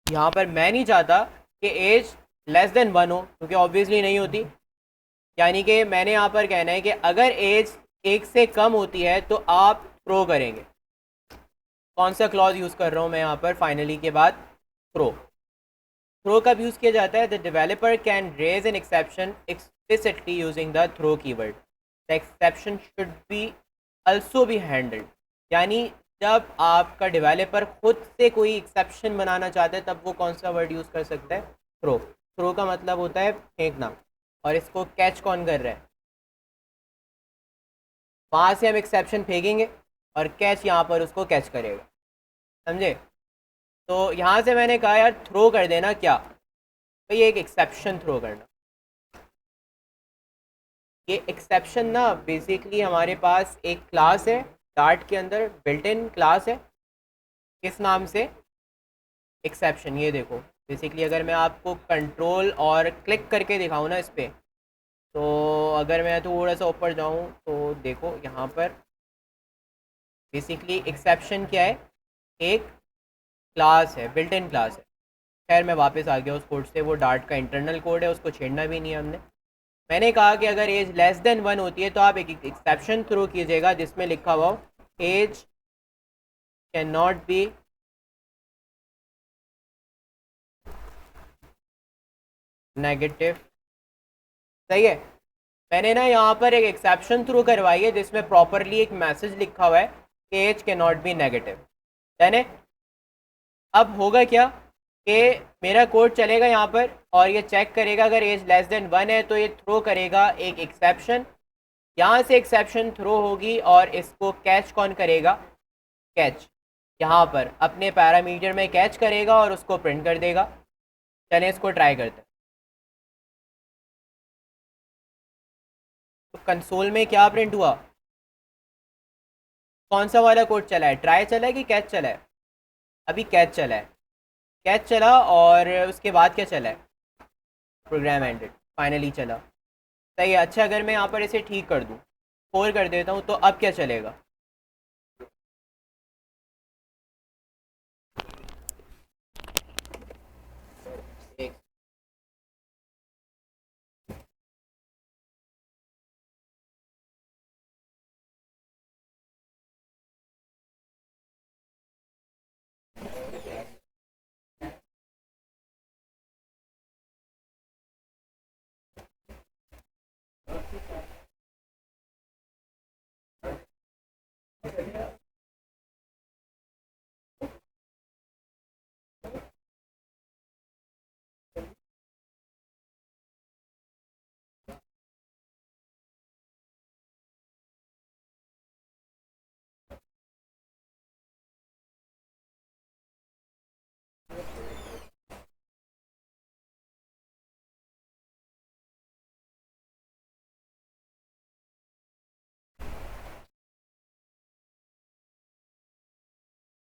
Speaker 1: यहाँ पर मैं नहीं चाहता कि एज लेस देन 1 हो, क्योंकि ऑब्वियसली नहीं होती। यानी कि मैंने यहाँ पर कहना है कि अगर एज 1 से कम होती है तो आप थ्रो करेंगे। कौन सा क्लॉज यूज़ कर रहा हूँ मैं यहाँ पर, फाइनली के बाद थ्रो। थ्रो कब यूज़ किया जाता है, the developer can raise an exception explicitly using the throw keyword, the exception should be also be handled. यानी जब आपका डेवलपर खुद से कोई एक्सेप्शन बनाना चाहता है तब वो कौन सा वर्ड यूज़ कर सकता है, थ्रो। थ्रो का मतलब होता है फेंकना, और इसको कैच कौन कर रहा है, वहाँ से हम एक्सेप्शन फेंकेंगे और कैच यहाँ पर उसको कैच करेगा, समझे। तो यहाँ से मैंने कहा यार थ्रो कर देना, क्या तो ये एक एक्सेप्शन थ्रो करना। ये एक्सेप्शन ना बेसिकली हमारे पास एक क्लास है डार्ट के अंदर, बिल्ट इन क्लास है, किस नाम से, एक्सेप्शन। ये देखो बेसिकली अगर मैं आपको कंट्रोल और क्लिक करके दिखाऊँ ना इस पर, तो अगर मैं थोड़ा सा ऊपर जाऊँ तो देखो यहाँ पर बेसिकली एक्सेप्शन क्या है, एक क्लास है, बिल्ट इन क्लास है। खैर मैं वापस आ गया उस कोड से, वो डार्ट का इंटरनल कोड है, उसको छेड़ना भी नहीं है हमने। मैंने कहा कि अगर एज लेस देन 1 होती है तो आप एक एक्सेप्शन थ्रो कीजिएगा जिसमें लिखा हुआ हो age can not be negative. सही है। मैंने ना यहाँ पर एक एक्सेप्शन थ्रू करवाई है जिसमें प्रॉपरली एक मैसेज लिखा हुआ है कि age can not be negative. यानी अब होगा क्या कि मेरा कोड चलेगा यहाँ पर और ये चेक करेगा, अगर एज लेस देन 1 है तो ये थ्रो करेगा एक एक्सेप्शन। यहाँ से एक्सेप्शन थ्रो होगी और इसको कैच कौन करेगा, कैच यहाँ पर अपने पैरामीटर में कैच करेगा और उसको प्रिंट कर देगा। चलें इसको ट्राई करते हैं। तो कंसोल में क्या प्रिंट हुआ, कौन सा वाला कोड चला है, ट्राई चला है कि कैच चला है? अभी कैच चला है। कैच चला और उसके बाद क्या चला है, प्रोग्राम एंडेड, फाइनली चला। सही है। अच्छा अगर मैं यहाँ पर इसे ठीक कर दूँ, 4 कर देता हूँ, तो अब क्या चलेगा? एक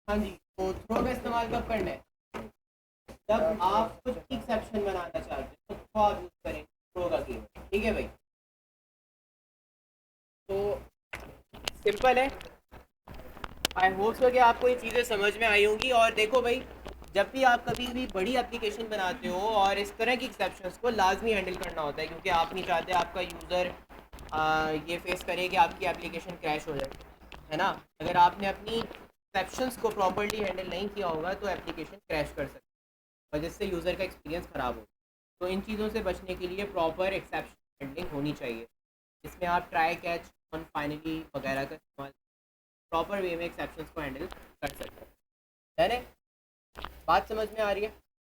Speaker 1: हाँ जी, तो थ्रो का इस्तेमाल कब करना है? जब आप कुछ एक्सेप्शन बनाना चाहते हैं तो थ्रो आप यूज़ करें, थ्रो का कीवर्ड। ठीक है भाई, तो सिंपल है। आई होप सो कि आपको ये चीज़ें समझ में आई होंगी। और देखो भाई, जब भी आप कभी भी बड़ी एप्लीकेशन बनाते हो और इस तरह की एक्सेप्शंस को लाजमी हैंडल करना होता है, क्योंकि आप नहीं चाहते आपका यूज़र ये फेस करे कि आपकी एप्लीकेशन क्रैश हो जाए, है ना? अगर आपने अपनी एक्सेप्शंस को प्रॉपर्ली हैंडल नहीं किया होगा तो एप्लीकेशन क्रैश कर सकती है और जिससे यूज़र का एक्सपीरियंस ख़राब हो। तो इन चीज़ों से बचने के लिए प्रॉपर एक्सेप्शन हैंडलिंग होनी चाहिए, जिसमें आप ट्राई कैच ऑन फाइनली वगैरह का इस्तेमाल प्रॉपर वे में एक्सेप्शंस को हैंडल कर सकते हैं। है ना? बात समझ में आ रही है?